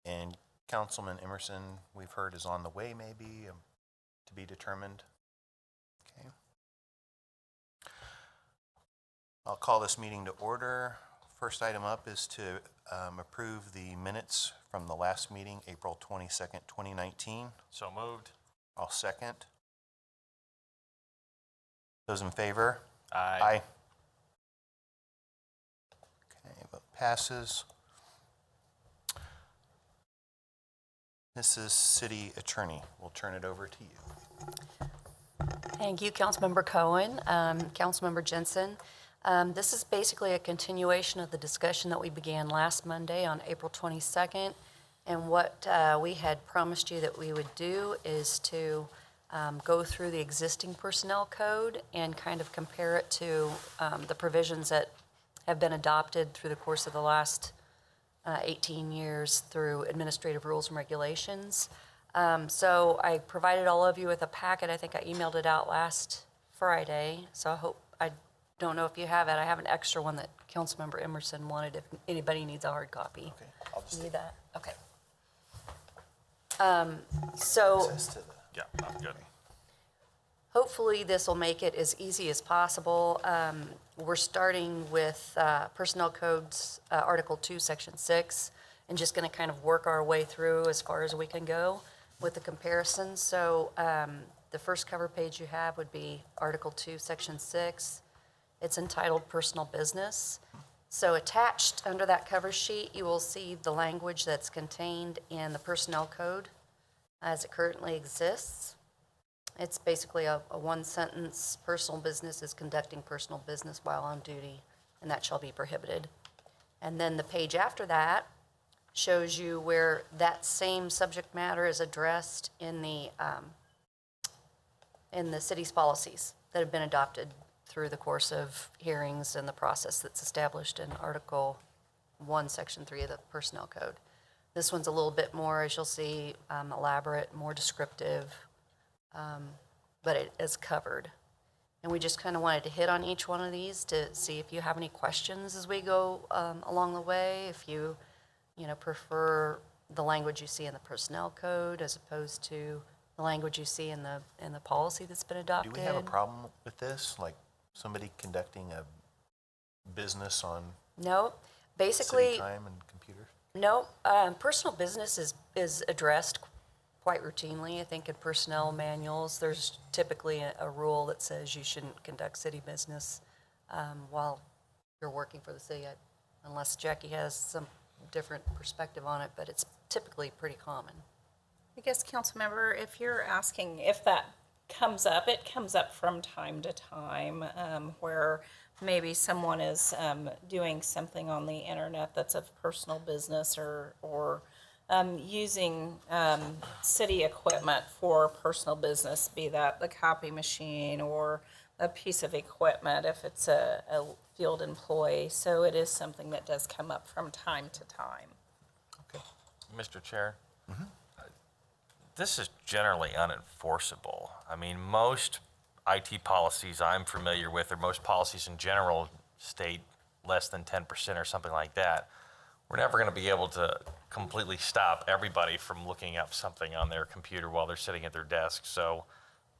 And Councilman Emerson, we've heard, is on the way maybe to be determined. Okay. I'll call this meeting to order. First item up is to approve the minutes from the last meeting, April 22nd, 2019. So moved. I'll second. Those in favor? Aye. Aye. Okay, vote passes. Mrs. City Attorney, we'll turn it over to you. Thank you, Councilmember Cohen, Councilmember Jensen. This is basically a continuation of the discussion that we began last Monday on April 22nd. And what we had promised you that we would do is to go through the existing personnel code and kind of compare it to the provisions that have been adopted through the course of the last 18 years through administrative rules and regulations. So I provided all of you with a packet. I think I emailed it out last Friday. So I don't know if you have it. I have an extra one that Councilmember Emerson wanted if anybody needs a hard copy. Okay, I'll just need take that. Okay. access to the. Yeah, I'm good. Hopefully this will make it as easy as possible. We're starting with Personnel Codes, Article 2, Section 6, and just going to kind of work our way through as far as we can go with the comparison. So the first cover page you have would be Article 2, Section 6. It's entitled Personal Business. So attached under that cover sheet, you will see the language that's contained in the Personnel Code as it currently exists. It's basically a one-sentence, personal business is conducting personal business while on duty, and that shall be prohibited. And then the page after that shows you where that same subject matter is addressed in the city's policies that have been adopted through the course of hearings and the process that's established in Article 1, Section 3 of the Personnel Code. This one's a little bit more, as you'll see, elaborate, more descriptive, but it is covered. And we just kind of wanted to hit on each one of these to see if you have any questions as we go along the way, if you prefer the language you see in the Personnel Code as opposed to the language you see in the policy that's been adopted. Do we have a problem with this? Like somebody conducting a business on No, basically, city time and computers? no. Personal business is addressed quite routinely. I think in personnel manuals, there's typically a rule that says you shouldn't conduct city business while you're working for the city, unless Jackie has some different perspective on it, but it's typically pretty common. I guess, Councilmember, if you're asking if that comes up, it comes up from time to time where maybe someone is doing something on the internet that's of personal business or using city equipment for personal business, be that the copy machine or a piece of equipment if it's a field employee. So it is something that does come up from time to time. Okay. Mr. Chair, this is generally unenforceable. I mean, most IT policies I'm familiar with, or most policies in general, state less than 10% or something like that. We're never going to be able to completely stop everybody from looking up something on their computer while they're sitting at their desk. So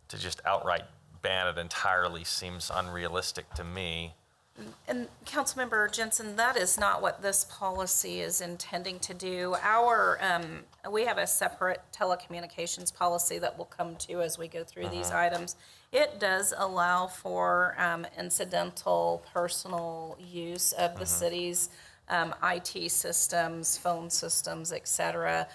to just outright ban it entirely seems unrealistic to me. And Councilmember Jensen, that is not what this policy is intending to do. We have a separate telecommunications policy that we'll come to as we go through these items. It does allow for incidental personal use of the city's IT systems, phone systems, et cetera.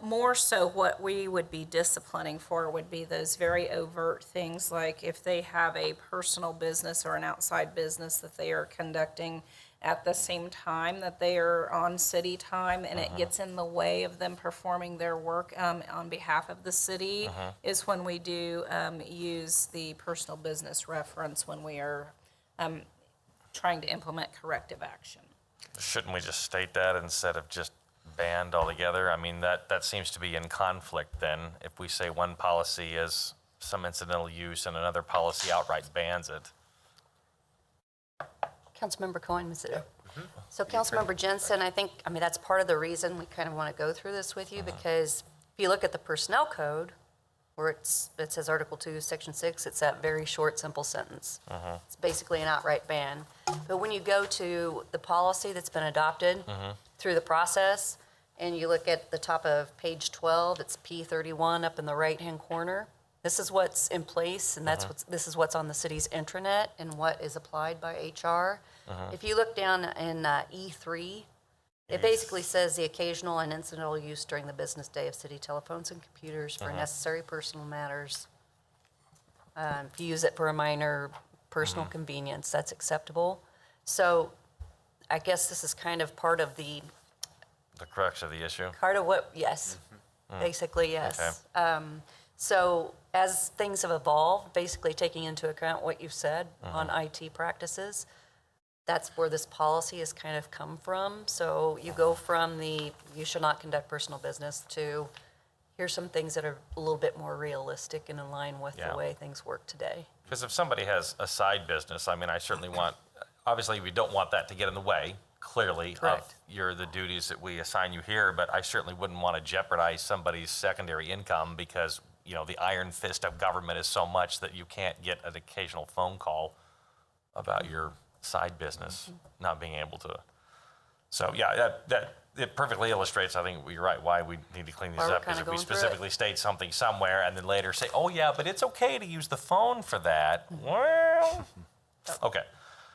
More so what we would be disciplining for would be those very overt things, like if they have a personal business or an outside business that they are conducting at the same time that they are on city time, and it gets in the way of them performing their work on behalf of the city, is when we do use the personal business reference when we are trying to implement corrective action. Shouldn't we just state that instead of just banned altogether? I mean, that seems to be in conflict then. If we say one policy is some incidental use and another policy outright bans it. Councilmember Cohen, was it? So Councilmember Jensen, I mean, that's part of the reason we kind of want to go through this with you, because if you look at the personnel code, where it says Article 2, Section 6, it's that very short, simple sentence. It's basically an outright ban. But when you go to the policy that's been adopted through the process, and you look at the top of page 12, it's P31 up in the right-hand corner. This is what's in place, and this is what's on the city's intranet and what is applied by HR. If you look down in E3, it basically says the occasional and incidental use during the business day of city telephones and computers for necessary personal matters. If you use it for a minor personal convenience, that's acceptable. So I guess this is kind of part of the crux of the issue. Yes, basically, yes. Okay. So as things have evolved, basically taking into account what you've said on IT practices, that's where this policy has kind of come from. So you go from the you shall not conduct personal business to here's some things that are a little bit more realistic and in line with the way things work today. Because if somebody has a side business, I mean, I certainly want, obviously we don't want that to get in the way, clearly, Correct. of the duties that we assign you here, but I certainly wouldn't want to jeopardize somebody's secondary income because, you know, the iron fist of government is so much that you can't get an occasional phone call about your side business not being able to. So yeah, that it perfectly illustrates, I think you're right, why we need to clean these up. Because if we specifically state something somewhere and then later say, oh yeah, but it's okay to use the phone for that. Well, okay.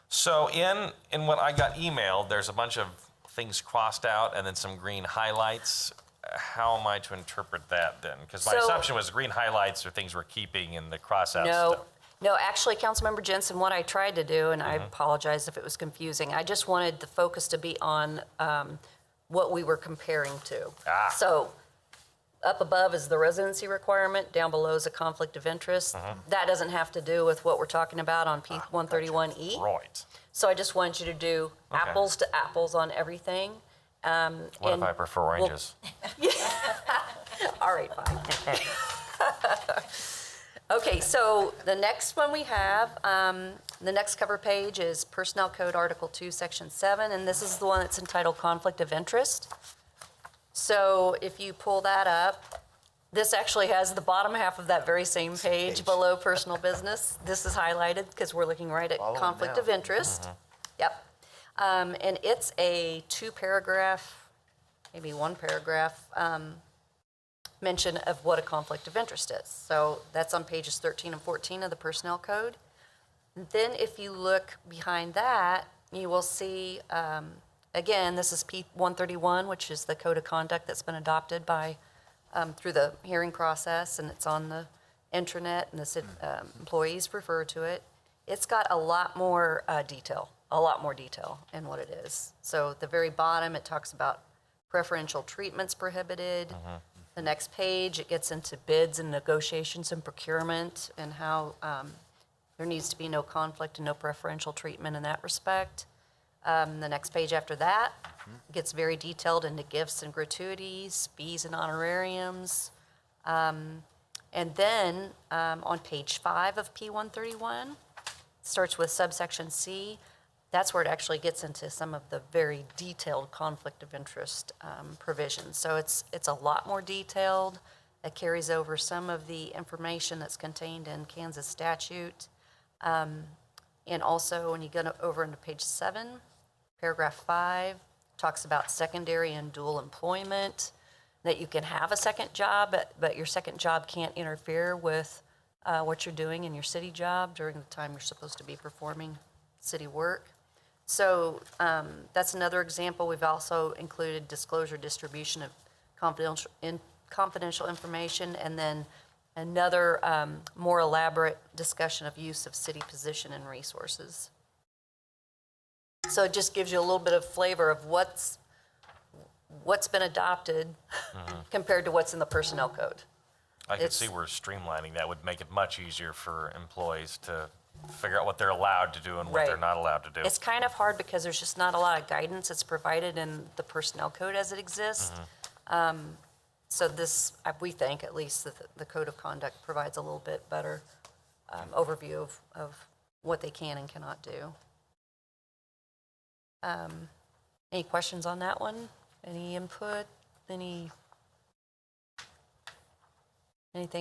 So in what I got emailed, there's a bunch of things crossed out and then some green highlights. How am I to interpret that then? Because my assumption was green highlights are things we're keeping and the cross out stuff. No, actually, Councilmember Jensen, what I tried to do, and I apologize if it was confusing, I just wanted the focus to be on what we were comparing to. So up above is the residency requirement, down below is a conflict of interest. That doesn't have to do with what we're talking about on P131E. Right. So I just wanted you to do apples to apples on everything. What if I prefer oranges? All right, fine. Okay, so the next one we have, the next cover page is Personnel Code Article 2, Section 7, and this is the one that's entitled Conflict of Interest. So if you pull that up, this actually has the bottom half of that very same page below personal business. This is highlighted because we're looking right at conflict of interest. Yep. And it's a 2-paragraph, maybe 1-paragraph mention of what a conflict of interest is. So that's on pages 13 and 14 of the Personnel Code. And then if you look behind that, you will see, again, this is P131, which is the code of conduct that's been adopted by through the hearing process, and it's on the intranet, and the employees refer to it. It's got a lot more detail in what it is. So at the very bottom, it talks about preferential treatments prohibited. The next page, it gets into bids and negotiations and procurement and how there needs to be no conflict and no preferential treatment in that respect. The next page after that gets very detailed into gifts and gratuities, fees and honorariums. And then on page 5 of P131, starts with subsection C. That's where it actually gets into some of the very detailed conflict of interest provisions. So it's a lot more detailed. It carries over some of the information that's contained in Kansas statute. And also when you go over into page 7, paragraph 5, talks about secondary and dual employment, that you can have a second job, but your second job can't interfere with what you're doing in your city job during the time you're supposed to be performing city work. So that's another example. We've also included disclosure, distribution of confidential information, and then another more elaborate discussion of use of city position and resources. So it just gives you a little bit of flavor of what's been adopted compared to what's in the personnel code. I can see where streamlining that would make it much easier for employees to figure out what they're allowed to do and what they're not allowed to do. It's kind of hard because there's just not a lot of guidance that's provided in the personnel code as it exists. So this, we think at least, that the code of conduct provides a little bit better overview of what they can and cannot do. Any questions on that one? Any input? Anything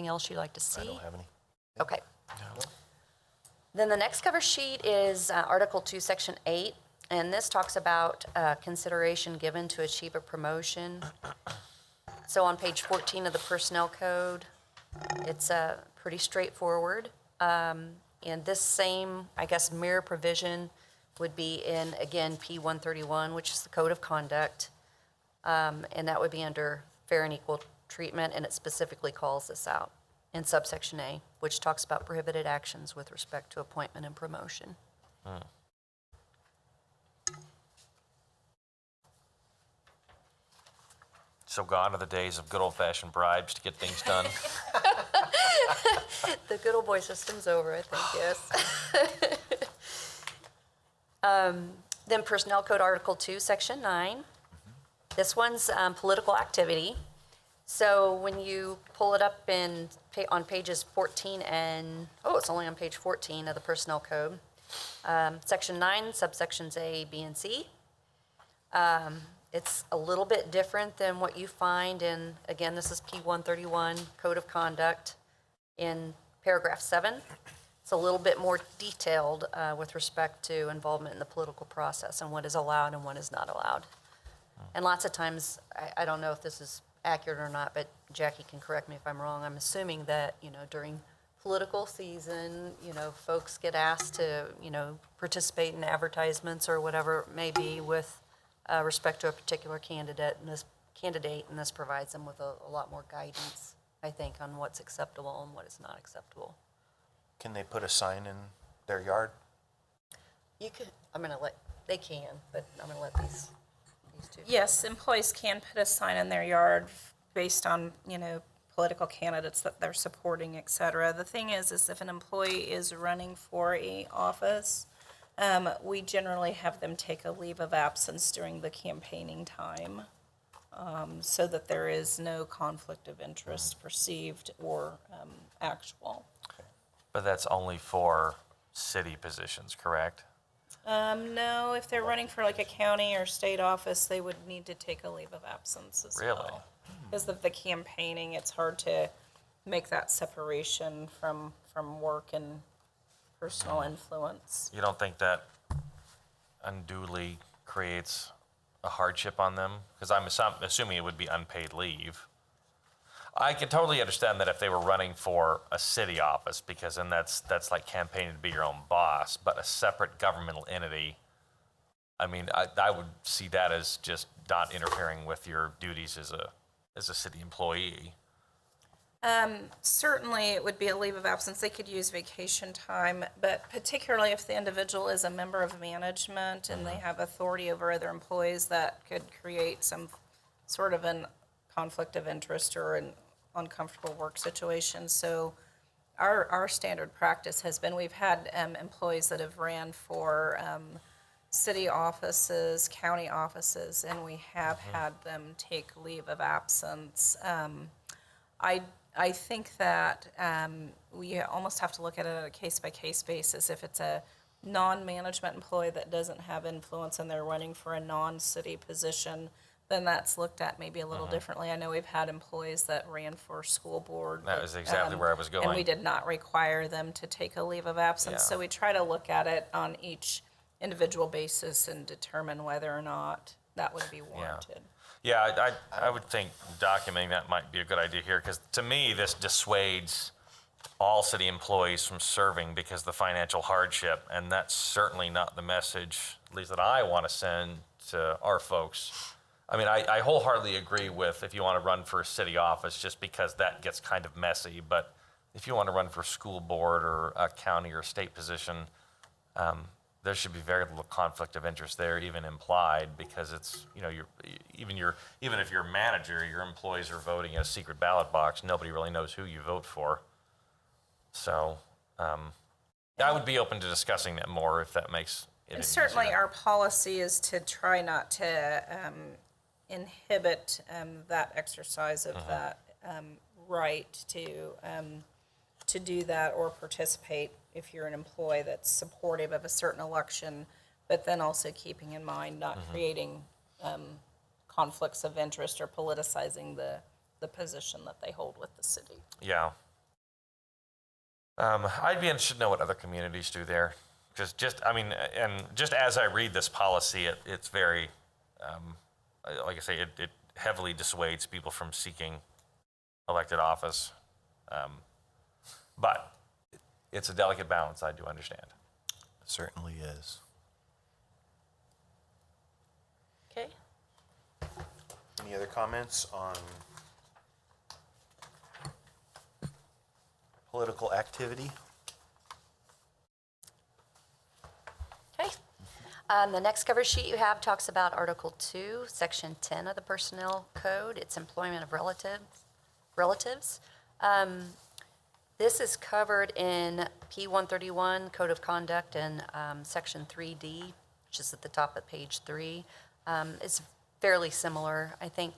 else you'd like to see? I don't have any. Okay. Then the next cover sheet is Article 2, Section 8, and this talks about consideration given to achieve a promotion. So on page 14 of the Personnel Code, it's pretty straightforward. And this same, I guess, mirror provision would be in, again, P131, which is the Code of Conduct, and that would be under fair and equal treatment, and it specifically calls this out in subsection A, which talks about prohibited actions with respect to appointment and promotion. So gone are the days of good old-fashioned bribes to get things done. The good old boy system's over, I think, yes. Then Personnel Code Article 2, Section 9. This one's political activity. So when you pull it up on pages 14 and, it's only on page 14 of the Personnel Code. Section 9, subsections A, B, and C. It's a little bit different than what you find in, again, this is P131, Code of Conduct, in paragraph 7. It's a little bit more detailed with respect to involvement in the political process and what is allowed and what is not allowed. And lots of times, I don't know if this is accurate or not, but Jackie can correct me if I'm wrong. I'm assuming that, during political season, folks get asked to, participate in advertisements or whatever it may be with respect to a particular candidate, and this provides them with a lot more guidance, I think, on what's acceptable and what is not acceptable. Can they put a sign in their yard? You could, they can, but I'm gonna let these two. Yes, employees can put a sign in their yard based on, political candidates that they're supporting, et cetera. The thing is if an employee is running for a office, we generally have them take a leave of absence during the campaigning time, so that there is no conflict of interest perceived or actual. But that's only for city positions, correct? No, if they're running for like a county or state office, they would need to take a leave of absence as Really? well. Because of the campaigning, it's hard to make that separation from work and personal influence. You don't think that unduly creates a hardship on them? Because I'm assuming it would be unpaid leave. I can totally understand that if they were running for a city office, because then that's like campaigning to be your own boss, but a separate governmental entity, I mean, I would see that as just not interfering with your duties as a city employee. Certainly, it would be a leave of absence. They could use vacation time, but particularly if the individual is a member of management and they have authority over other employees, that could create some sort of an conflict of interest or an uncomfortable work situation. So our standard practice has been, we've had employees that have ran for city offices, county offices, and we have had them take leave of absence. I think that we almost have to look at it on a case-by-case basis. If it's a non-management employee that doesn't have influence and they're running for a non-city position, then that's looked at maybe a little differently. I know we've had employees that ran for school board. That was exactly where I was going. And we did not require them to take a leave of absence. Yeah. So we try to look at it on each individual basis and determine whether or not that would be warranted. Yeah, I would think documenting that might be a good idea here, because to me, this dissuades all city employees from serving because of the financial hardship, and that's certainly not the message, at least that I want to send to our folks. I mean, I wholeheartedly agree with if you want to run for a city office, just because that gets kind of messy, but if you want to run for school board or a county or state position, there should be very little conflict of interest there, even implied, because it's, even if you're a manager, your employees are voting in a secret ballot box. Nobody really knows who you vote for. So I would be open to discussing that more if that makes it And easier. certainly our policy is to try not to inhibit that exercise of that right to do that or participate if you're an employee that's supportive of a certain election. but then also keeping in mind not creating conflicts of interest or politicizing the position that they hold with the city. Yeah. I'd be interested to know what other communities do there. And just as I read this policy, it's very, like I say, it heavily dissuades people from seeking elected office. But it's a delicate balance, I do understand. Certainly is. Okay. Any other comments on political activity? Okay. The next cover sheet you have talks about Article 2, Section 10 of the Personnel Code. It's employment of relatives. This is covered in P-131, Code of Conduct, and Section 3D, which is at the top of page 3. It's fairly similar. I think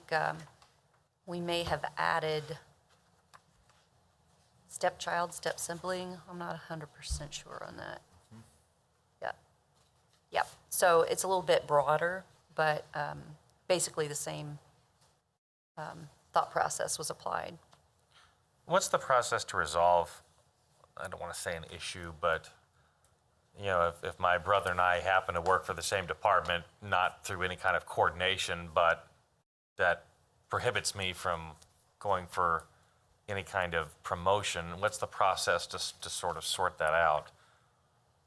we may have added stepchild, step-sibling. I'm not 100% sure on that. Yeah. Yep. So it's a little bit broader, but basically the same thought process was applied. What's the process to resolve, I don't want to say an issue, but if my brother and I happen to work for the same department, not through any kind of coordination, but that prohibits me from going for any kind of promotion, what's the process to sort of sort that out?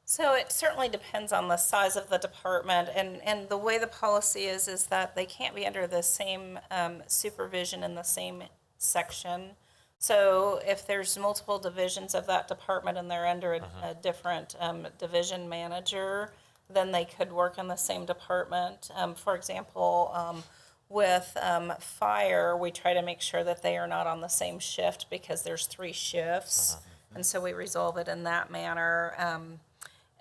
So it certainly depends on the size of the department, and the way the policy is that they can't be under the same supervision in the same section. So if there's multiple divisions of that department and they're under a different division manager, then they could work in the same department. For example, with fire, we try to make sure that they are not on the same shift because there's 3 shifts, and so we resolve it in that manner.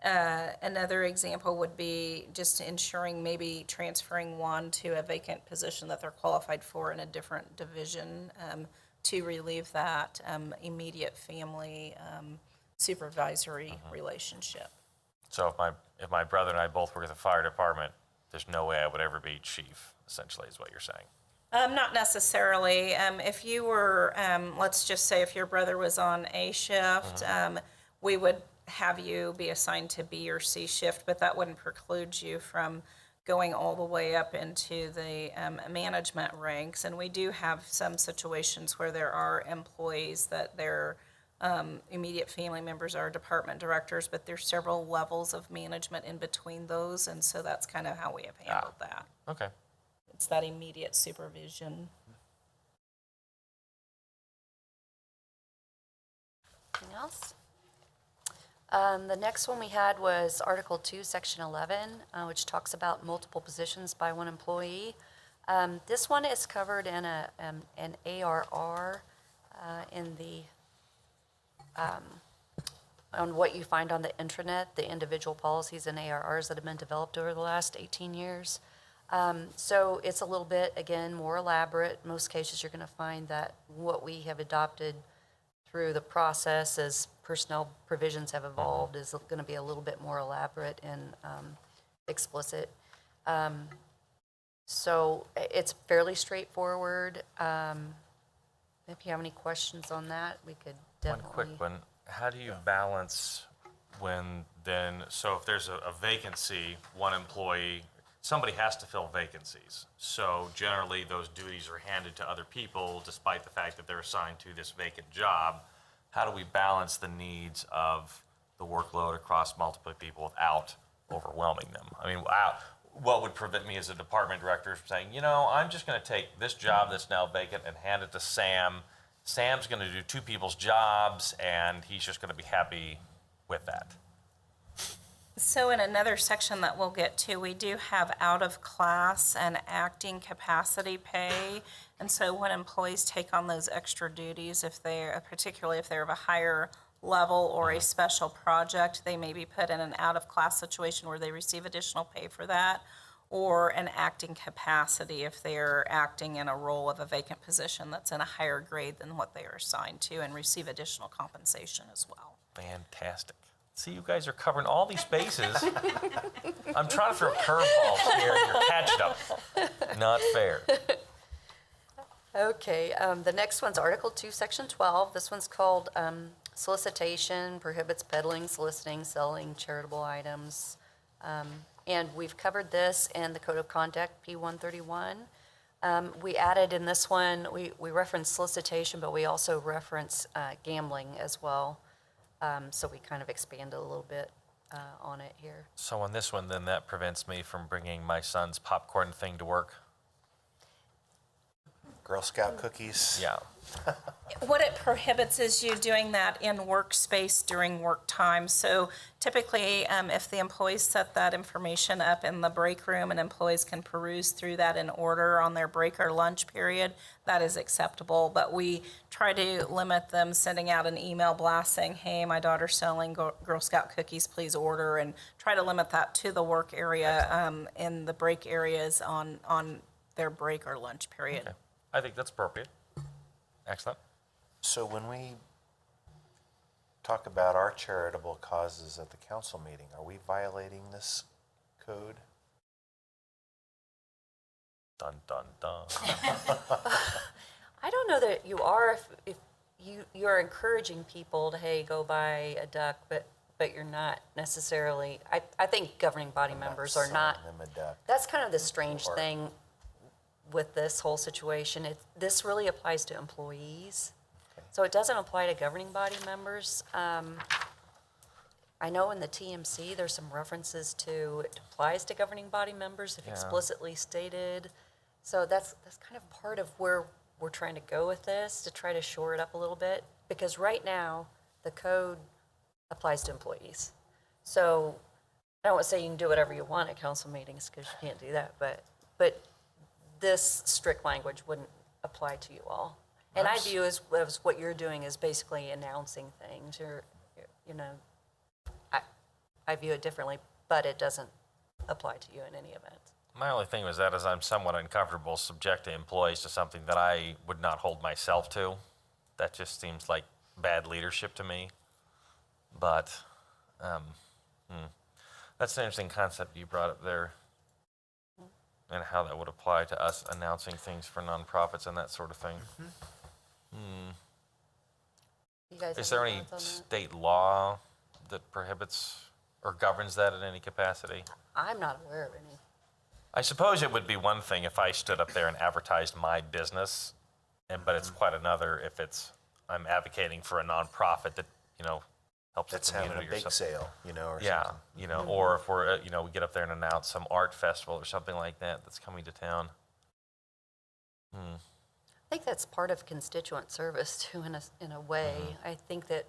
Another example would be just ensuring maybe transferring one to a vacant position that they're qualified for in a different division to relieve that immediate family supervisory relationship. So if my brother and I both work at the fire department, there's no way I would ever be chief, essentially, is what you're saying. Not necessarily. If you were, let's just say if your brother was on A shift, we would have you be assigned to B or C shift, but that wouldn't preclude you from going all the way up into the management ranks. And we do have some situations where there are employees that their immediate family members are department directors, but there's several levels of management in between those, and so that's kind of how we have handled that. Okay. It's that immediate supervision. Anything else? The next one we had was Article 2, Section 11, which talks about multiple positions by one employee. This one is covered in an ARR in the on what you find on the intranet, the individual policies and ARRs that have been developed over the last 18 years. So it's a little bit, again, more elaborate. In most cases, you're going to find that what we have adopted through the process as personnel provisions have evolved is going to be a little bit more elaborate and explicit. So it's fairly straightforward. If you have any questions on that, we could definitely. One quick one. How do you balance when then, so if there's a vacancy, one employee, somebody has to fill vacancies. So generally those duties are handed to other people despite the fact that they're assigned to this vacant job. How do we balance the needs of the workload across multiple people without overwhelming them? I mean, what would prevent me as a department director from saying, I'm just going to take this job that's now vacant and hand it to Sam. Sam's going to do 2 people's jobs, and he's just going to be happy with that. So in another section that we'll get to, we do have out-of-class and acting capacity pay. And so when employees take on those extra duties, particularly if they're of a higher level or a special project, they may be put in an out-of-class situation where they receive additional pay for that, or an acting capacity if they're acting in a role of a vacant position that's in a higher grade than what they are assigned to and receive additional compensation as well. Fantastic. See, you guys are covering all these bases. I'm trying to throw curveballs here, and you're catching up. Not fair. Okay, the next one's Article 2, Section 12. This one's called solicitation, prohibits peddling, soliciting, selling charitable items. And we've covered this in the Code of Conduct, P-131. We added in this one, we reference solicitation, but we also reference gambling as well. So we kind of expanded a little bit on it here. So on this one, then that prevents me from bringing my son's popcorn thing to work? Girl Scout cookies. Yeah. What it prohibits is you doing that in workspace during work time. So typically, if the employees set that information up in the break room and employees can peruse through that in order on their break or lunch period, that is acceptable. But we try to limit them sending out an email blast saying, hey, my daughter's selling Girl Scout cookies, please order, and try to limit that to the work area in the break areas on their break or lunch period. Okay. I think that's appropriate. Excellent. So when we talk about our charitable causes at the council meeting, are we violating this code? Dun, dun, dun. I don't know that you are if you're encouraging people to, hey, go buy a duck, but you're not necessarily, I think governing body members are not. Selling them a duck. That's kind of the strange Or- thing with this whole situation. This really applies to employees. Okay. So it doesn't apply to governing body members. I know in the TMC, there's some references to it applies to governing body members if Yeah. explicitly stated. So that's kind of part of where we're trying to go with this, to try to shore it up a little bit. Because right now, the code applies to employees. So I don't want to say you can do whatever you want at council meetings, because you can't do that, but this strict language wouldn't apply to you all. And I view as what you're doing is basically announcing things. I view it differently, but it doesn't apply to you in any event. My only thing was that is I'm somewhat uncomfortable subjecting employees to something that I would not hold myself to. That just seems like bad leadership to me. But that's an interesting concept you brought up there, and how that would apply to us announcing things for nonprofits and that sort of thing. You guys Is have there any any thoughts on state law that prohibits or governs that in any capacity? that? I'm not aware of any. I suppose it would be one thing if I stood up there and advertised my business, but it's quite another if I'm advocating for a nonprofit that, helps That's the having community a or bake something. sale, or Yeah, something. or if we're, we get up there and announce some art festival or something like that that's coming to town. I think that's part of constituent service too, in a way. I think that,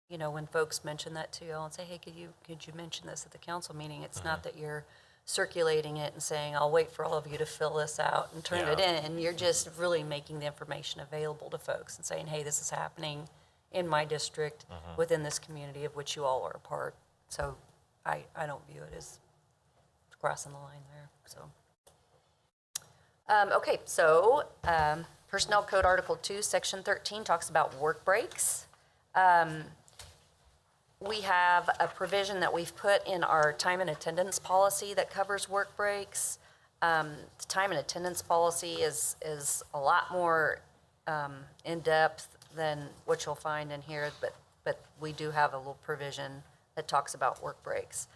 when folks mention that to you all and say, hey, could you mention this at the council meeting? It's not that you're circulating it and saying, I'll wait for all of you to fill this out and turn it in. You're just really making the information available to folks and saying, hey, this is happening in my district, within this community of which you all are a part. So I don't view it as crossing the line there, so. Okay, so Personnel Code Article 2, Section 13 talks about work breaks. We have a provision that we've put in our time and attendance policy that covers work breaks. The time and attendance policy is a lot more in-depth than what you'll find in here, but we do have a little provision that talks about work breaks.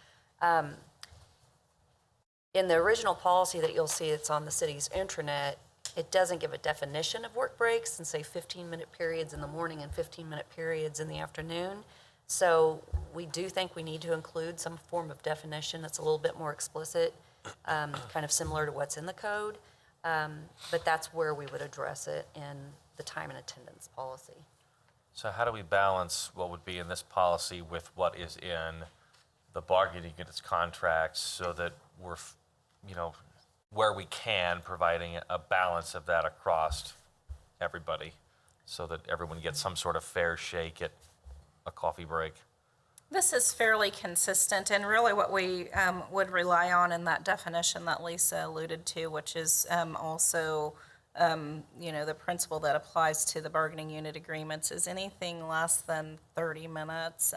In the original policy that you'll see, it's on the city's intranet, it doesn't give a definition of work breaks and say 15-minute periods in the morning and 15-minute periods in the afternoon. So we do think we need to include some form of definition that's a little bit more explicit, kind of similar to what's in the code. But that's where we would address it in the time and attendance policy. So how do we balance what would be in this policy with what is in the bargaining units contracts so that we're, where we can, providing a balance of that across everybody so that everyone gets some sort of fair shake at a coffee break? This is fairly consistent, and really what we would rely on in that definition that Lisa alluded to, which is also, the principle that applies to the bargaining unit agreements, is anything less than 30 minutes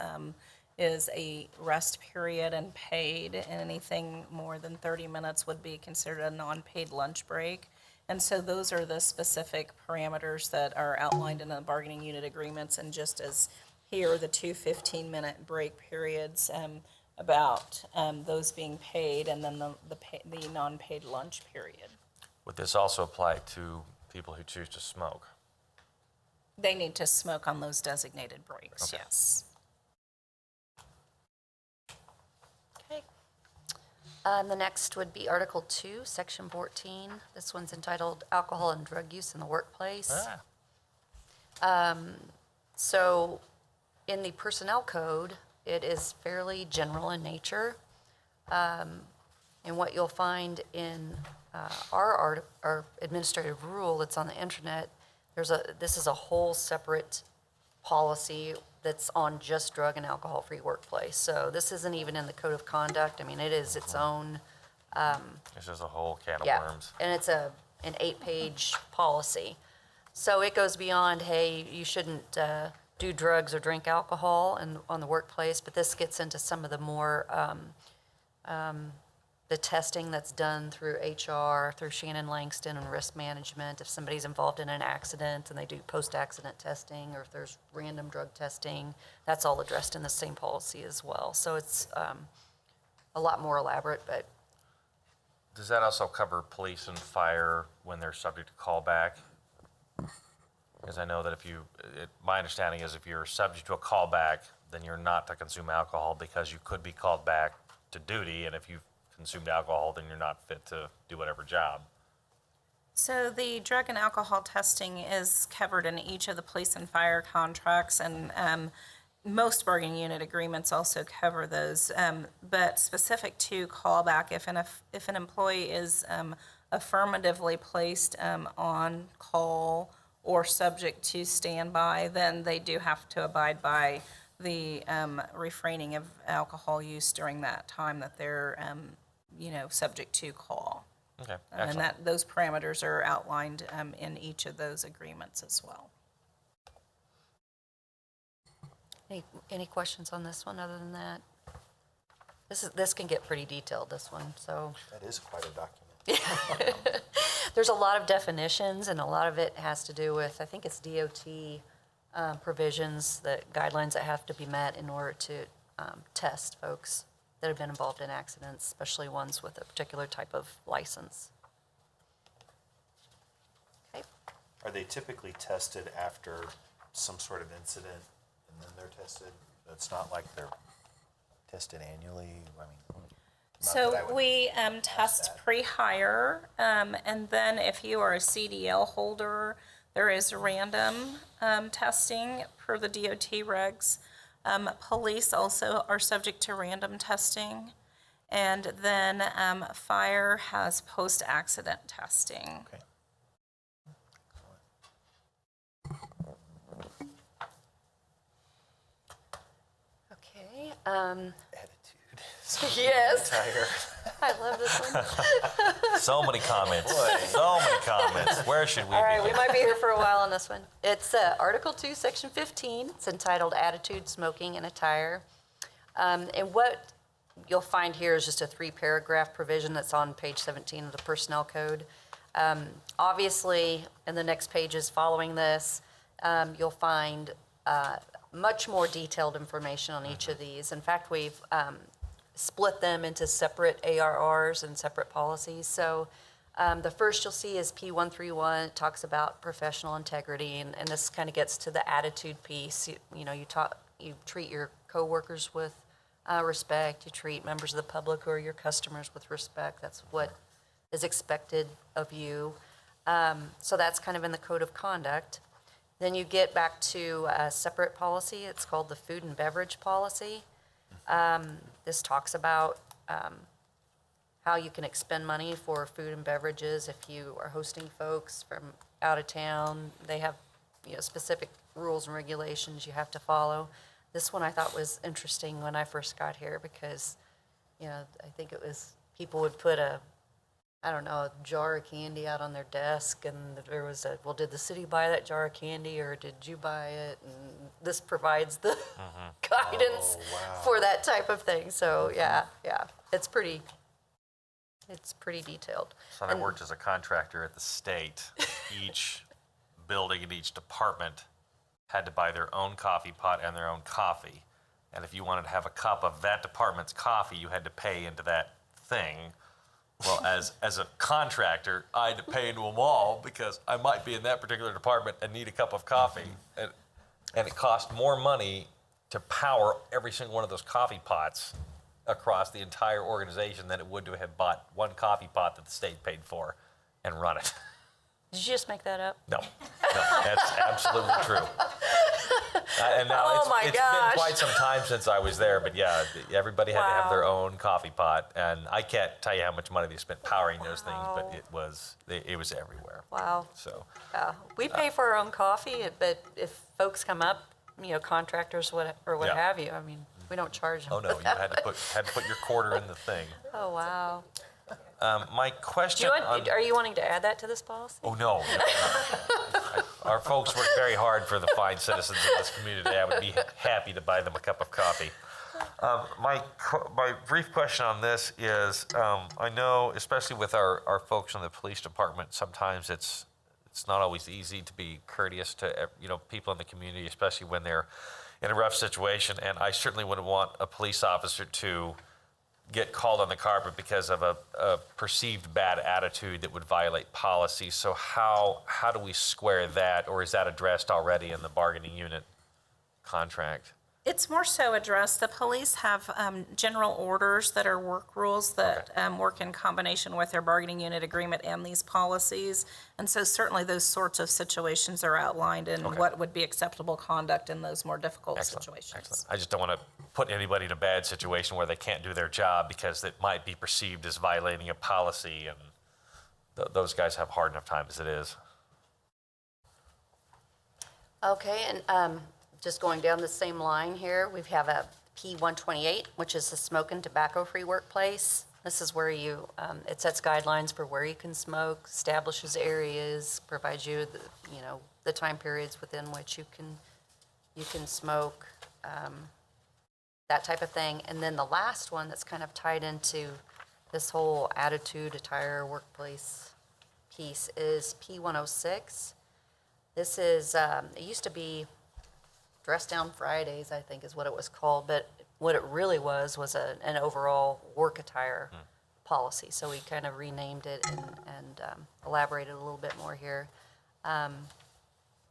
is a rest period and paid, and anything more than 30 minutes would be considered a non-paid lunch break. And so those are the specific parameters that are outlined in the bargaining unit agreements, and just as here, the two 15-minute break periods, about those being paid, and then the non-paid lunch period. Would this also apply to people who choose to smoke? They need to smoke on those designated breaks, Okay. yes. Okay. The next would be Article 2, Section 14. This one's entitled Alcohol and Drug Use in the Workplace. So in the Personnel Code, it is fairly general in nature. And what you'll find in our administrative rule that's on the internet, this is a whole separate policy that's on just drug and alcohol-free workplace. So this isn't even in the Code of Conduct. I mean, it is its own. This is a whole can of Yeah, worms. and it's an 8-page policy. So it goes beyond, hey, you shouldn't do drugs or drink alcohol on the workplace, but this gets into some of the more, the testing that's done through HR, through Shannon Langston and risk management. If somebody's involved in an accident and they do post-accident testing, or if there's random drug testing, that's all addressed in the same policy as well. So it's a lot more elaborate, but Does that also cover police and fire when they're subject to callback? Because I know that my understanding is if you're subject to a callback, then you're not to consume alcohol because you could be called back to duty, and if you've consumed alcohol, then you're not fit to do whatever job. So the drug and alcohol testing is covered in each of the police and fire contracts, and most bargaining unit agreements also cover those. But specific to callback, if an employee is affirmatively placed on call or subject to standby, then they do have to abide by the refraining of alcohol use during that time that they're subject to call. Okay, And excellent. those parameters are outlined in each of those agreements as well. any questions on this one other than that? This can get pretty detailed, this one, so. That is quite a document. There's a lot of definitions, and a lot of it has to do with, I think it's DOT provisions, the guidelines that have to be met in order to test folks that have been involved in accidents, especially ones with a particular type of license. Okay. Are they typically tested after some sort of incident and then they're tested? It's not like they're tested annually? I mean, not So that I would we test that. pre-hire, and then if you are a CDL holder, there is random testing per the DOT regs. Police also are subject to random testing. And then fire has post-accident testing. Okay. Okay. Attitude. Yes, Tire. I love this one. So many comments. So many comments. Where should we All right, we begin? might be here for a while on this one. It's Article 2, Section 15. It's entitled Attitude, Smoking, and Attire. And what you'll find here is just a 3-paragraph provision that's on page 17 of the Personnel Code. Obviously, in the next pages following this, you'll find much more detailed information on each of these. In fact, we've split them into separate ARRs and separate policies. So the first you'll see is P131. It talks about professional integrity, and this kind of gets to the attitude piece. You treat your coworkers with respect. You treat members of the public or your customers with respect. That's what is expected of you. So that's kind of in the Code of Conduct. Then you get back to a separate policy. It's called the Food and Beverage Policy. This talks about how you can expend money for food and beverages if you are hosting folks from out of town. They have specific rules and regulations you have to follow. This one I thought was interesting when I first got here because I think it was people would put a I don't know, a jar of candy out on their desk, and there was a, well, did the city buy that jar of candy, or did you buy it? And this provides the guidance for that type of thing. So yeah, it's pretty detailed. So I worked as a contractor at the state. Each building and each department had to buy their own coffee pot and their own coffee. And if you wanted to have a cup of that department's coffee, you had to pay into that thing. Well, as a contractor, I had to pay into them all because I might be in that particular department and need a cup of coffee. And it cost more money to power every single one of those coffee pots across the entire organization than it would to have bought one coffee pot that the state paid for and run it. Did you just make that up? No, that's absolutely true. And now it's been quite some time since I was there, but yeah, everybody had to have their own coffee pot, and I can't tell you how much money they spent powering those things, but it was everywhere. Wow. So Yeah, we pay for our own coffee, but if folks come up, contractors what Yeah. have you, I mean, we don't charge them. oh no, you had to put your quarter in the thing. Oh, wow. My question. Are you wanting to add that to this policy? Oh, no. Our folks work very hard for the fine citizens of this community. I would be happy to buy them a cup of coffee. My brief question on this is, I know, especially with our folks in the police department, sometimes it's not always easy to be courteous to people in the community, especially when they're in a rough situation. And I certainly wouldn't want a police officer to get called on the carpet because of a perceived bad attitude that would violate policy. So how do we square that, or is that addressed already in the bargaining unit contract? It's more so addressed. The police have general orders that are work rules that work in combination with their bargaining unit agreement and these policies. And so certainly those sorts of situations are outlined in what would be acceptable conduct in those more difficult situations. Excellent. I just don't want to put anybody in a bad situation where they can't do their job because it might be perceived as violating a policy, and those guys have a hard enough time as it is. Okay, and just going down the same line here, we have a P128, which is the smoke and tobacco-free workplace. This is where it sets guidelines for where you can smoke, establishes areas, provides you the time periods within which you can smoke, that type of thing. And then the last one that's kind of tied into this whole attitude, attire, workplace piece is P106. This is, it used to be Dress Down Fridays, I think is what it was called, but what it really was an overall work attire policy. So we kind of renamed it and elaborated a little bit more here. But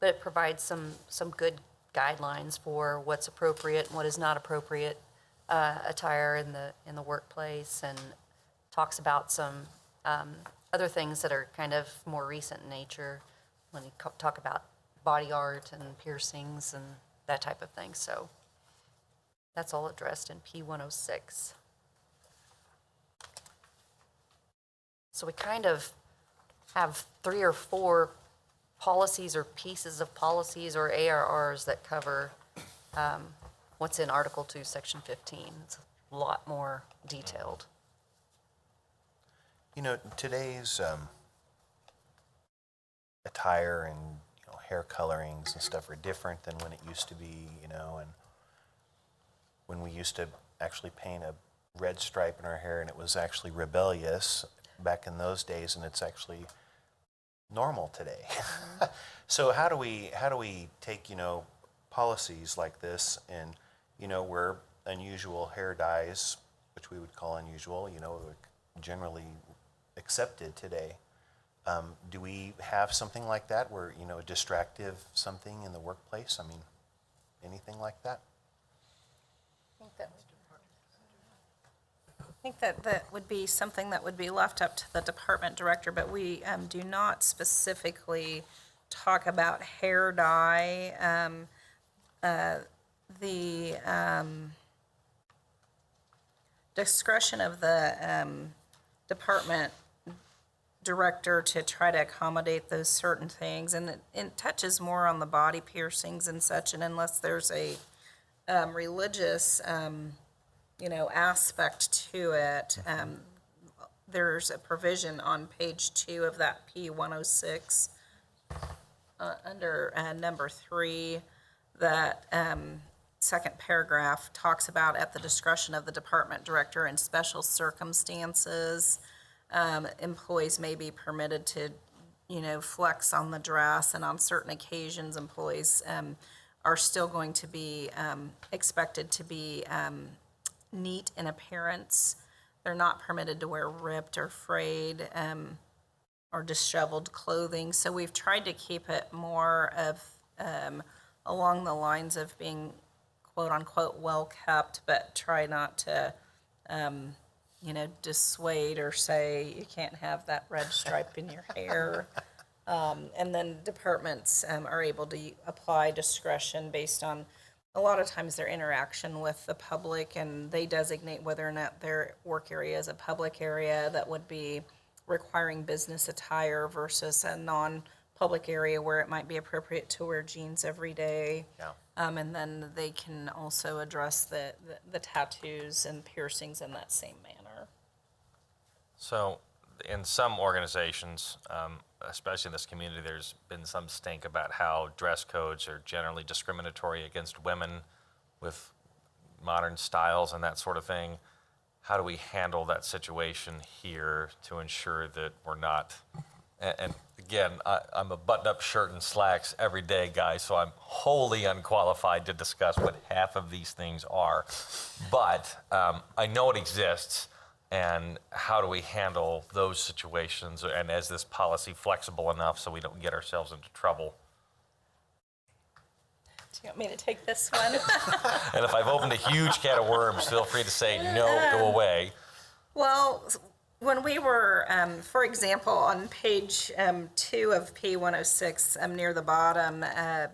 it provides some good guidelines for what's appropriate and what is not appropriate attire in the workplace, and talks about some other things that are kind of more recent in nature when you talk about body art and piercings and that type of thing. So that's all addressed in P106. So we kind of have 3 or 4 policies or pieces of policies or ARRs that cover what's in Article 2, Section 15. It's a lot more detailed. Today's attire and hair colorings and stuff are different than when it used to be, and when we used to actually paint a red stripe in our hair, and it was actually rebellious back in those days, and it's actually normal today. So how do we take policies like this and where unusual hair dyes, which we would call unusual, generally accepted today? Do we have something like that where, a distractive something in the workplace? I mean, anything like that? I think that would be something that would be left up to the department director, but we do not specifically talk about hair dye. The discretion of the department director to try to accommodate those certain things, and it touches more on the body piercings and such, and unless there's a religious aspect to it, there's a provision on page 2 of that P106 under number 3 that second paragraph talks about at the discretion of the department director in special circumstances, employees may be permitted to, flex on the dress, and on certain occasions, employees are still going to be expected to be neat in appearance. They're not permitted to wear ripped or frayed or disheveled clothing. So we've tried to keep it more of along the lines of being quote unquote well kept, but try not to dissuade or say you can't have that red stripe in your hair. And then departments are able to apply discretion based on a lot of times their interaction with the public, and they designate whether or not their work area is a public area that would be requiring business attire versus a non-public area where it might be appropriate to wear jeans every day. Yeah. And then they can also address the tattoos and piercings in that same manner. So in some organizations, especially in this community, there's been some stink about how dress codes are generally discriminatory against women with modern styles and that sort of thing. How do we handle that situation here to ensure that we're not, and again, I'm a button-up shirt and slacks every day guy, so I'm wholly unqualified to discuss what half of these things are. But I know it exists, and how do we handle those situations? And is this policy flexible enough so we don't get ourselves into trouble? Do you want me to take this one? And if I've opened a huge can of worms, feel free to say, no, go away. Well, when we were, for example, on page 2 of P106, near the bottom,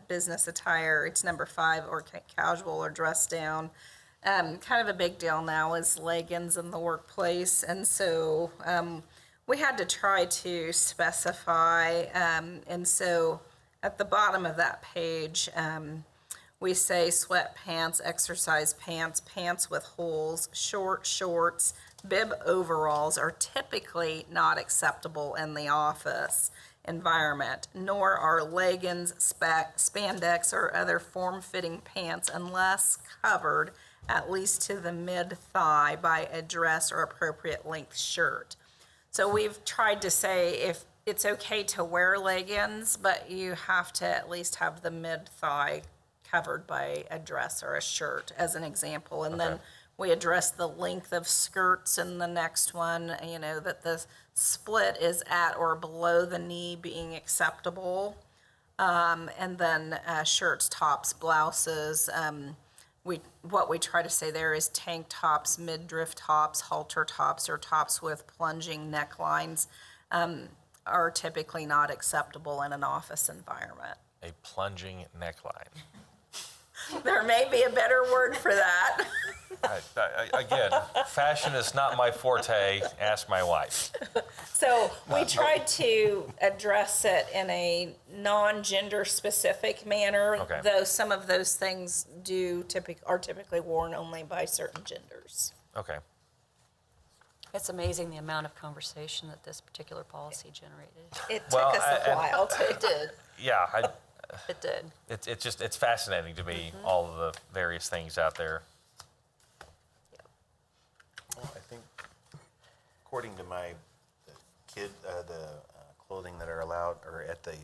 business attire, it's number 5, or casual or dress down. Kind of a big deal now is leggings in the workplace, and so we had to try to specify, and so at the bottom of that page, we say sweatpants, exercise pants, pants with holes, short shorts, bib overalls are typically not acceptable in the office environment, nor are leggings, spandex, or other form-fitting pants unless covered at least to the mid-thigh by a dress or appropriate length shirt. So we've tried to say if it's okay to wear leggings, but you have to at least have the mid-thigh covered by a dress or a shirt, as an example. And then we address the length of skirts in the next one, that the split is at or below the knee being acceptable. And then shirts, tops, blouses. What we try to say there is tank tops, midriff tops, halter tops, or tops with plunging necklines are typically not acceptable in an office environment. A plunging neckline. There may be a better word for that. Again, fashion is not my forte. Ask my wife. So we tried to address it in a non-gender specific manner, Okay. though some of those things are typically worn only by certain genders. Okay. It's amazing the amount of conversation that this particular policy generated. It Well, took us a while to. It did, Yeah, it did. it's fascinating to me, all of the various things out there. Well, I think, according to the clothing that are allowed, or at the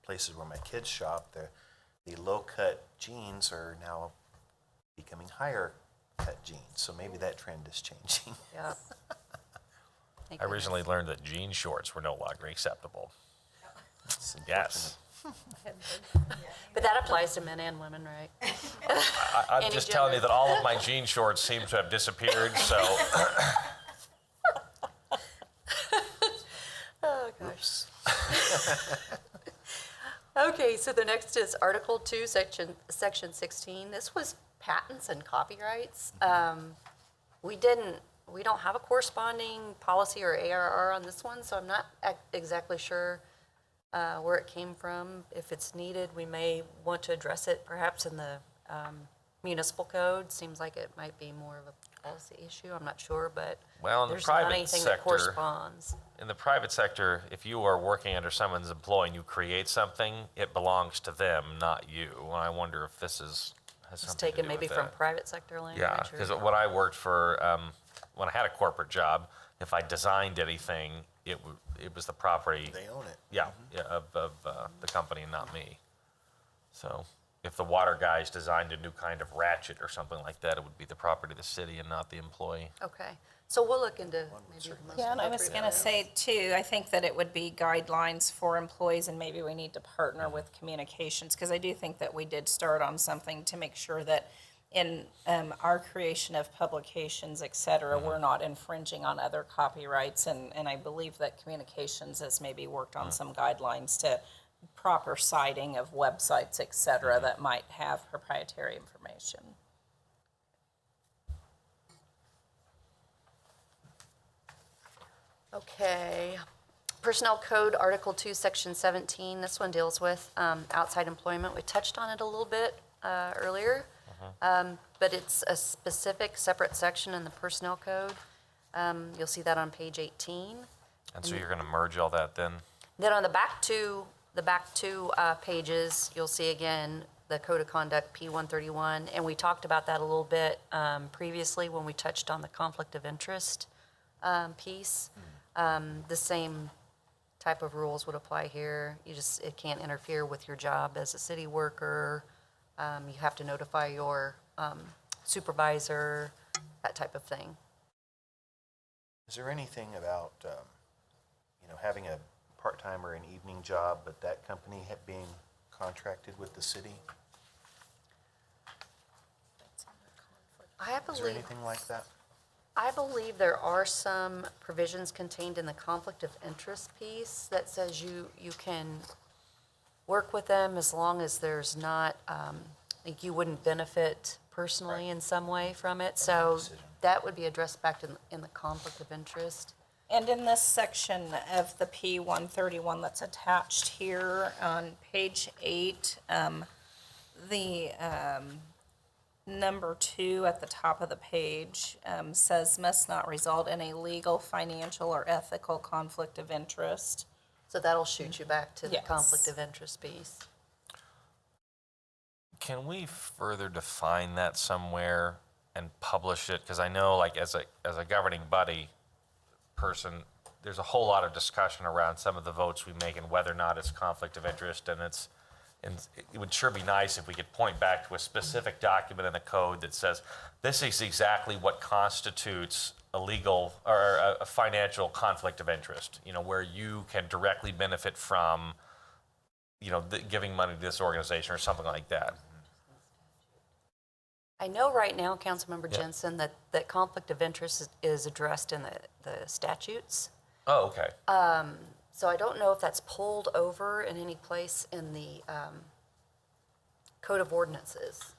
places where my kids shop, the low-cut jeans are now becoming higher-cut jeans. So maybe that trend is changing. Yeah. I recently learned that jean shorts were no longer acceptable. It's Yes. But that applies to men and women, right? I'm Any just telling you gender. that all of my jean shorts seem to have disappeared, so Oh, gosh. Okay, so the next is Article 2, Section 16. This was patents and copyrights. We don't have a corresponding policy or ARR on this one, so I'm not exactly sure where it came from. If it's needed, we may want to address it perhaps in the municipal code. Seems like it might be more of a policy issue. I'm not sure, but Well, in the there's not private anything that sector, corresponds. in the private sector, if you are working under someone's employee and you create something, it belongs to them, not you. And I wonder if this has It's something to taken do maybe with from that. private sector language. Yeah, or- because when I worked for, when I had a corporate job, if I designed anything, it was the property. They own it. Yeah, yeah, of the company and not me. So if the water guys designed a new kind of ratchet or something like that, it would be the property of the city and not the employee. Okay, so we'll look into maybe the most Yeah, and I was appropriate gonna say too, I think that it would be guidelines for employees, and maybe we need to partner with communications, because I do think that we did start on something to make sure that in our creation of publications, et cetera, we're not infringing on other copyrights, and I believe that communications has maybe worked on some guidelines to proper citing of websites, et cetera, that might have proprietary information. Okay. Personnel Code, Article 2, Section 17, this one deals with outside employment. We touched on it a little bit earlier, but it's a specific separate section in the Personnel Code. You'll see that on page 18. And so you're going to merge all that then? Then on the back two pages, you'll see again the Code of Conduct P-131, and we talked about that a little bit previously when we touched on the conflict of interest piece. The same type of rules would apply here. It can't interfere with your job as a city worker. You have to notify your supervisor, that type of thing. Is there anything about, having a part-time or an evening job, but that company being contracted with the city? Is there anything like that? I believe there are some provisions contained in the conflict of interest piece that says you can work with them as long as there's not, like you wouldn't benefit personally in some way from it. So that would be addressed back in the conflict of interest. And in this section of the P-131 that's attached here on page 8, the number 2 at the top of the page says must not result in a legal, financial, or ethical conflict of interest. So that'll shoot you back to the Yes. conflict of interest piece. Can we further define that somewhere and publish it? Because I know, like, as a governing body person, there's a whole lot of discussion around some of the votes we make and whether or not it's conflict of interest, and it would sure be nice if we could point back to a specific document in the code that says this is exactly what constitutes a legal or a financial conflict of interest, where you can directly benefit from, giving money to this organization or something like that. I know right now, Councilmember Yeah. Jensen, that conflict of interest is addressed in the statutes. Oh, okay. So I don't know if that's pulled over in any place in the Code of Ordinances.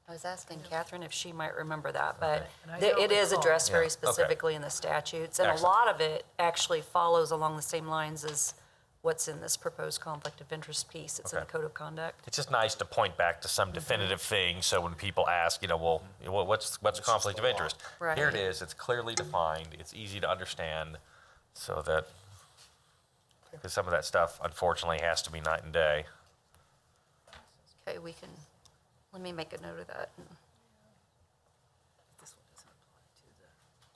I was asking Catherine if she might remember that, but it is addressed Yeah, very okay. specifically in the statutes. And a Excellent. lot of it actually follows along the same lines as what's in this proposed conflict of interest piece. It's in the Okay. Code of Conduct. It's just nice to point back to some definitive thing, so when people ask, what's conflict of interest? Right. Here it is, it's clearly defined, it's easy to understand, so that, because some of that stuff unfortunately has to be night and day. Okay, let me make a note of that. This one doesn't apply to the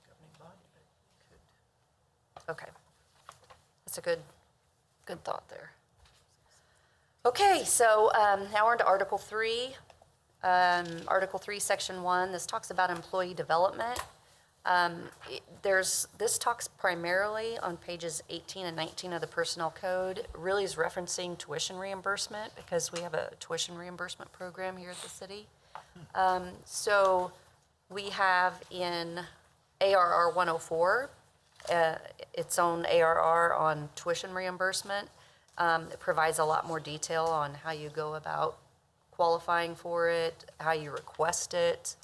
governing body, but it could. Okay. That's a good thought there. Okay, so now we're into Article 3. Article 3, Section 1, this talks about employee development. This talks primarily on pages 18 and 19 of the Personnel Code, really is referencing tuition reimbursement because we have a tuition reimbursement program here at the city. So we have in ARR 104, its own ARR on tuition reimbursement. It provides a lot more detail on how you go about qualifying for it, how you request it,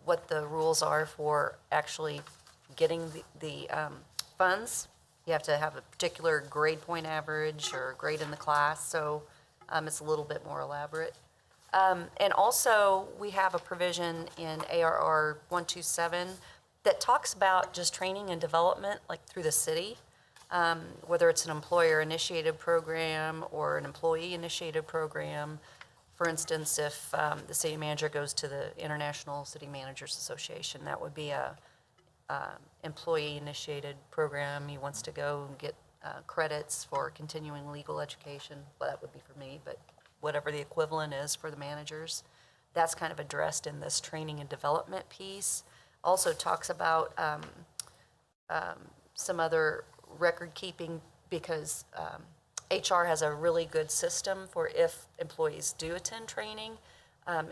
what the rules are for actually getting the funds. You have to have a particular grade point average or grade in the class, so it's a little bit more elaborate. And also, we have a provision in ARR 127 that talks about just training and development, like through the city, whether it's an employer-initiated program or an employee-initiated program. For instance, if the city manager goes to the International City Managers Association, that would be a employee-initiated program. He wants to go and get credits for continuing legal education. Well, that would be for me, but whatever the equivalent is for the managers. That's kind of addressed in this training and development piece. Also talks about some other record keeping, because HR has a really good system for if employees do attend training.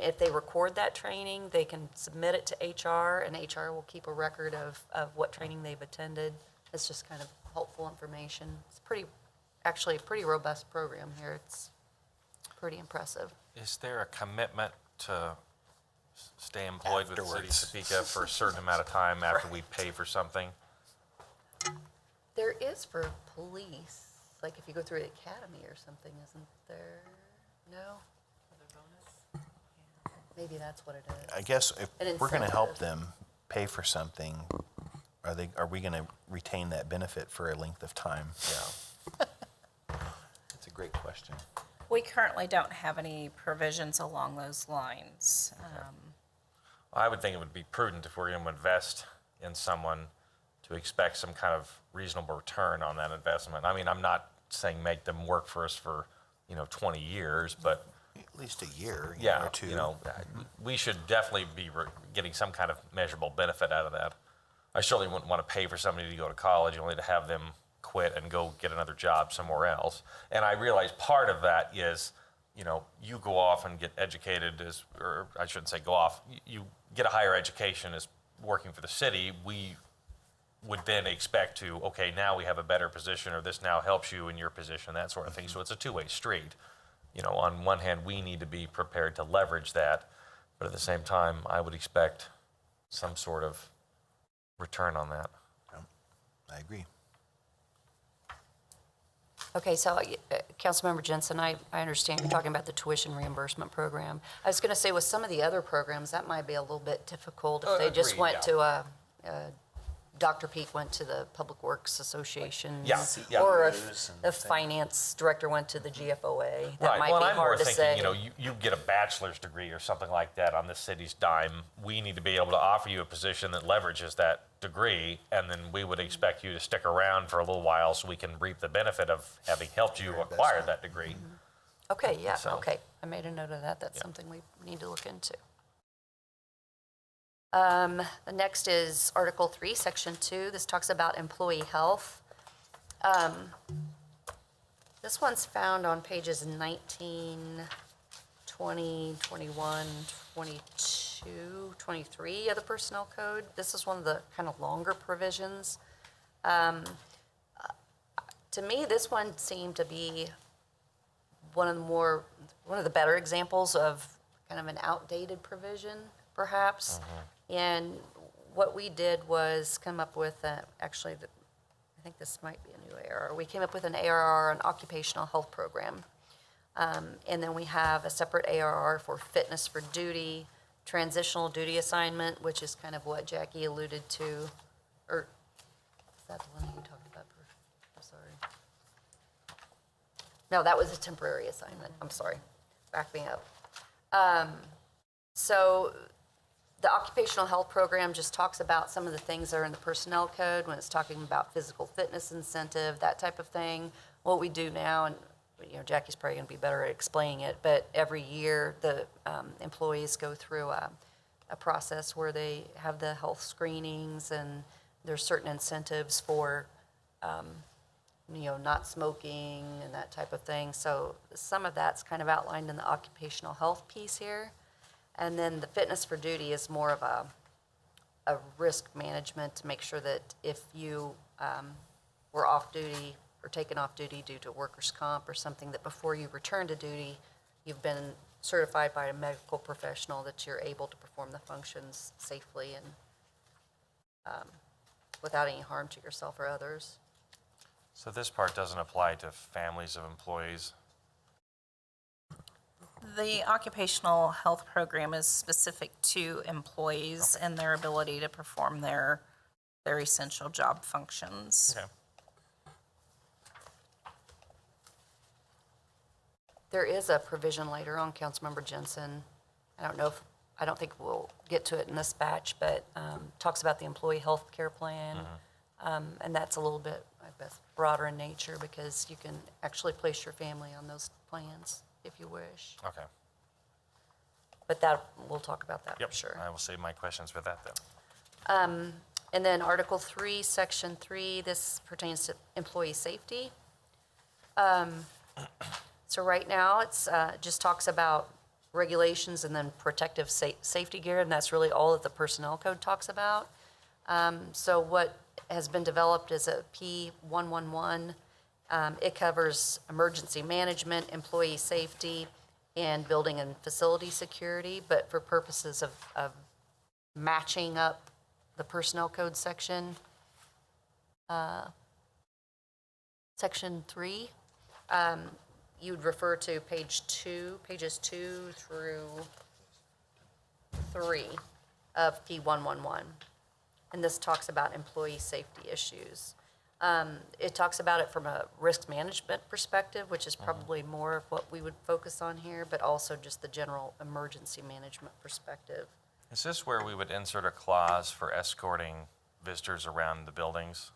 If they record that training, they can submit it to HR, and HR will keep a record of what training they've attended. It's just kind of helpful information. It's actually a pretty robust program here. It's pretty impressive. Is there a commitment to stay employed with the city of Afterwards. Topeka for a certain amount of time after we pay for something? There is for police, like if you go through the academy or something, isn't there? No? Maybe that's what it is. I guess if An we're gonna help incentive. them pay for something, are we gonna retain that benefit for a length of time? Yeah. That's a great question. We currently don't have any provisions along those lines. I would think it would be prudent if we're going to invest in someone to expect some kind of reasonable return on that investment. I mean, I'm not saying make them work for us for, 20 years, but At least a year, yeah, or two. we should definitely be getting some kind of measurable benefit out of that. I certainly wouldn't want to pay for somebody to go to college only to have them quit and go get another job somewhere else. And I realize part of that is, you go off and get educated or I shouldn't say go off, you get a higher education as working for the city. We would then expect to, okay, now we have a better position, or this now helps you in your position, that sort of thing. So it's a two-way street. On one hand, we need to be prepared to leverage that, but at the same time, I would expect some sort of return on that. I agree. Okay, so Councilmember Jensen, I understand you're talking about the tuition reimbursement program. I was going to say with some of the other programs, that might be a little bit difficult if they just Agreed, went yeah. to Dr. Peak went to the Public Works Association. Yeah, yeah. Or CEOs if and the things. finance director went to the GFOA. That Right. might Well, be I'm more hard to say. thinking, you get a bachelor's degree or something like that on the city's dime. We need to be able to offer you a position that leverages that degree, and then we would expect you to stick around for a little while so we can reap the benefit of having helped you acquire that degree. Okay, yeah, So- okay. I made a note of that. That's something we need to look into. The next is Article 3, Section 2. This talks about employee health. This one's found on pages 19, 20, 21, 22, 23 of the Personnel Code. This is one of the kind of longer provisions. To me, this one seemed to be one of the better examples of kind of an outdated provision, perhaps. And what we did was come up with, I think this might be a new ARR. We came up with an ARR, an occupational health program. And then we have a separate ARR for fitness for duty, transitional duty assignment, which is kind of what Jackie alluded to. Or is that the one you talked about? I'm sorry. No, that was a temporary assignment. I'm sorry. Back me up. So the occupational health program just talks about some of the things that are in the personnel code when it's talking about physical fitness incentive, that type of thing. What we do now, and Jackie's probably going to be better at explaining it, but every year the employees go through a process where they have the health screenings, and there's certain incentives for not smoking and that type of thing. So some of that's kind of outlined in the occupational health piece here. And then the fitness for duty is more of a risk management to make sure that if you were off duty or taken off duty due to workers' comp or something, that before you return to duty, you've been certified by a medical professional that you're able to perform the functions safely and without any harm to yourself or others. So this part doesn't apply to families of employees? The occupational health program is specific to employees and their ability to perform their essential job functions. Okay. There is a provision later on, Councilmember Jensen. I don't think we'll get to it in this batch, but talks about the employee health care plan. And that's a little bit, I guess, broader in nature because you can actually place your family on those plans if you wish. Okay. But that, we'll talk about that Yep. for sure. I will save my questions for that then. And then Article 3, Section 3, this pertains to employee safety. So right now, it's just talks about regulations and then protective safety gear, and that's really all that the Personnel Code talks about. So what has been developed is a P111. It covers emergency management, employee safety, and building and facility security, but for purposes of matching up the Personnel Code section, Section 3, you'd refer to pages 2 through 3 of P111. And this talks about employee safety issues. It talks about it from a risk management perspective, which is probably more of what we would focus on here, but also just the general emergency management perspective. Is this where we would insert a clause for escorting visitors around the buildings?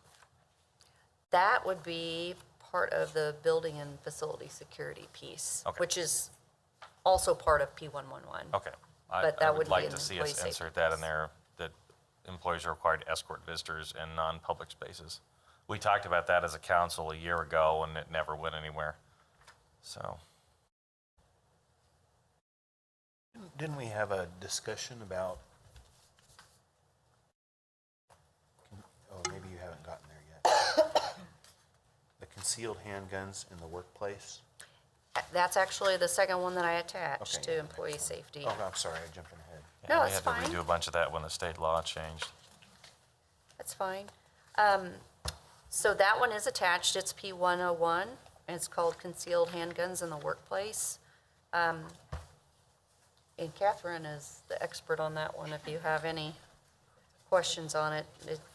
That would be part of the building and facility security piece, Okay. which is also part of P111. Okay. But that I would wouldn't be like an to see employee us safety insert that in piece. there, that employees are required to escort visitors in non-public spaces. We talked about that as a council a year ago, and it never went anywhere. So, Didn't we have a discussion about, oh, maybe you haven't gotten there yet. The concealed handguns in the workplace? That's actually the second one that I attached Okay, to yeah, employee next one. safety. Oh, I'm sorry, I jumped ahead. yeah, No, we it's had fine. to redo a bunch of that when the state law changed. That's fine. So that one is attached, it's P101, and it's called Concealed Handguns in the Workplace. And Catherine is the expert on that one, if you have any questions on it.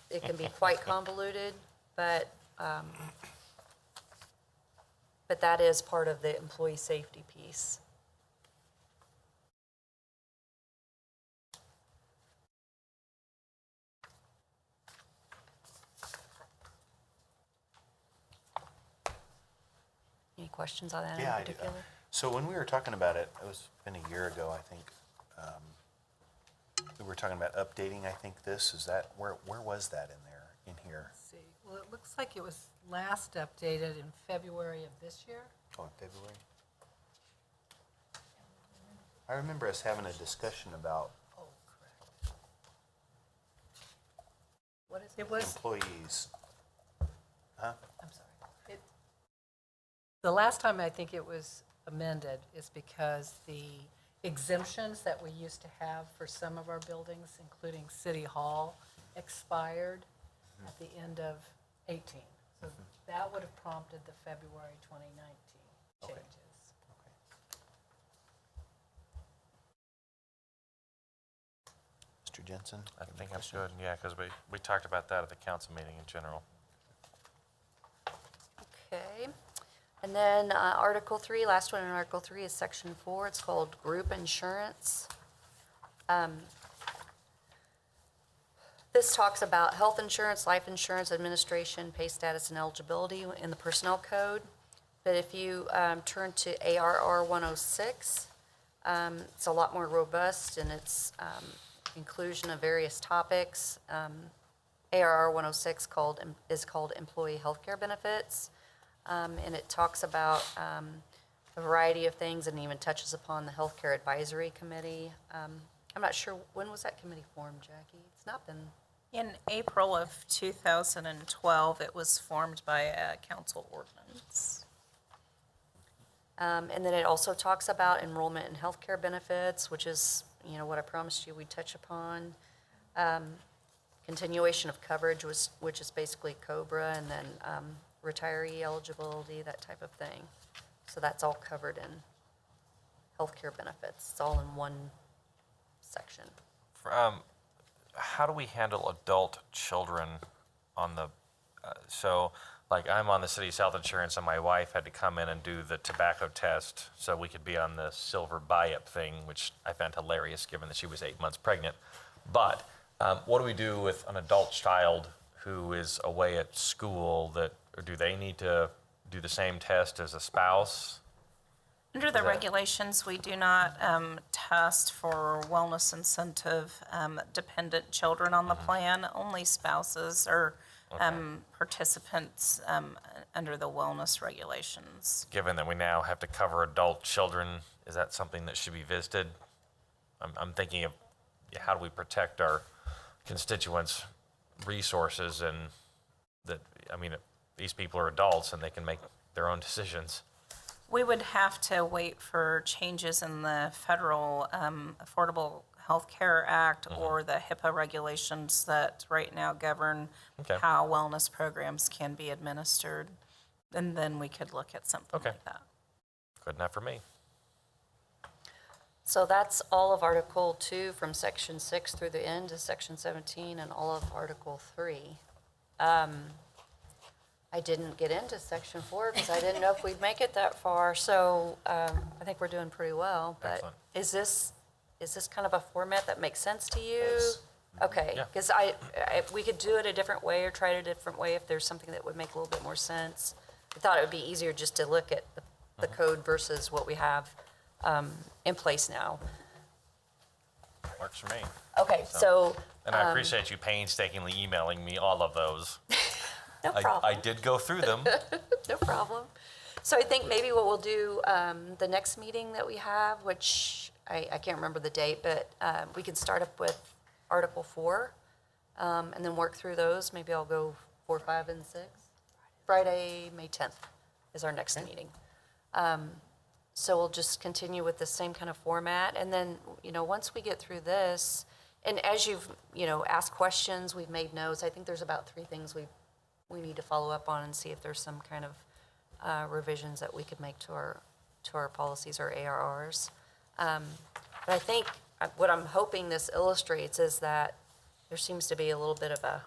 It can be quite convoluted, but that is part of the employee safety piece. Any questions on that in Yeah, I do. particular? So when we were talking about it, it was been a year ago, I think. We were talking about updating, I think this, is that, where was that in here? Let's see. Well, it looks like it was last updated in February of this year. Oh, in February? I remember us having a discussion about Oh, correct. What is It was, employees. Huh? I'm sorry. The last time I think it was amended is because the exemptions that we used to have for some of our buildings, including City Hall, expired at the end of 18. So that would have prompted the February 2019 Okay. changes. Mr. Jensen? I think that's good, yeah, because we talked about that at the council meeting in general. Okay. And then Article 3, last one in Article 3 is Section 4. It's called Group Insurance. This talks about health insurance, life insurance, administration, pay status, and eligibility in the Personnel Code. But if you turn to ARR 106, it's a lot more robust in its inclusion of various topics. ARR 106 is called Employee Healthcare Benefits. And it talks about a variety of things and even touches upon the Healthcare Advisory Committee. I'm not sure, when was that committee formed, Jackie? It's not been, In April of 2012, it was formed by a council ordinance. and then it also talks about enrollment in healthcare benefits, which is, what I promised you we'd touch upon. Continuation of coverage, which is basically COBRA, and then retiree eligibility, that type of thing. So that's all covered healthcare benefits. It's all in one section. How do we handle adult children on the, so like I'm on the city's health insurance and my wife had to come in and do the tobacco test so we could be on the silver buy-up thing, which I found hilarious given that she was 8 months pregnant. But what do we do with an adult child who is away at school or do they need to do the same test as a spouse? Under the regulations, we do not test for wellness incentive dependent children on the plan. Only spouses or participants under the wellness regulations. Given that we now have to cover adult children, is that something that should be visited? I'm thinking of how do we protect our constituents' resources and that, I mean, these people are adults and they can make their own decisions. We would have to wait for changes in the federal Affordable Health Care Act or the HIPAA regulations that right now govern how wellness programs can be administered. And then we could look at something like that. Good enough for me. So that's all of Article 2 from Section 6 through the end of Section 17 and all of Article 3. I didn't get into Section 4 because I didn't know if we'd make it that far. So I think we're doing pretty well. But Excellent. Is this kind of a format that makes sense to you? Yes. Okay, Yeah. because if we could do it a different way or try it a different way if there's something that would make a little bit more sense. I thought it would be easier just to look at the code versus what we have in place now. Works for me. Okay, so. And I appreciate you painstakingly emailing me all of those. No problem. I did go through them. No problem. So I think maybe what we'll do, the next meeting that we have, which I can't remember the date, but we can start up with Article 4 and then work through those. Maybe I'll go 4, 5, and 6. Friday, May 10th is our next meeting. So we'll just continue with the same kind of format. And then, once we get through this, and as you've, asked questions, we've made notes. I think there's about 3 things we need to follow up on and see if there's some kind of revisions that we could make to our policies or ARRs. But I think what I'm hoping this illustrates is that there seems to be a little bit of a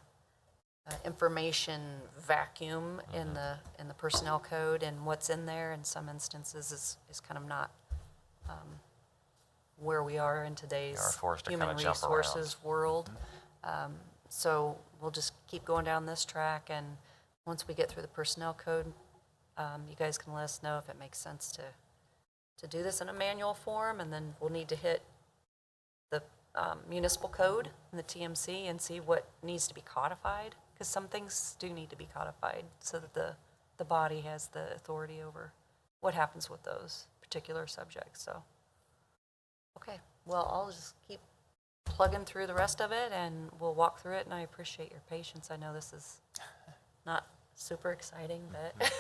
information vacuum in the personnel code, and what's in there in some instances is kind of not where we are in today's human resources world. So we'll just keep going down this track, and once we get through the personnel code, you guys can let us know if it makes sense to do this in a manual form, and then we'll need to hit the municipal code and the TMC and see what needs to be codified, because some things do need to be codified so that the body has the authority over what happens with those particular subjects. So, okay, well, I'll just keep plugging through the rest of it, and we'll walk through it, and I appreciate your patience. I know this is not super exciting, but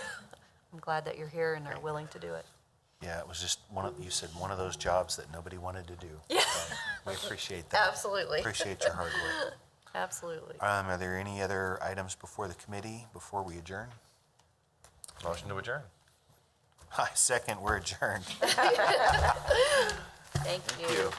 I'm glad that you're here and are willing to do it. Yeah, it was just you said one of those jobs that nobody wanted to do. Yeah. So we appreciate that. Absolutely. Appreciate your hard work. Absolutely. Are there any other items before the committee before we adjourn? Motion to adjourn. I second, we're adjourned. Thank you. Thank you.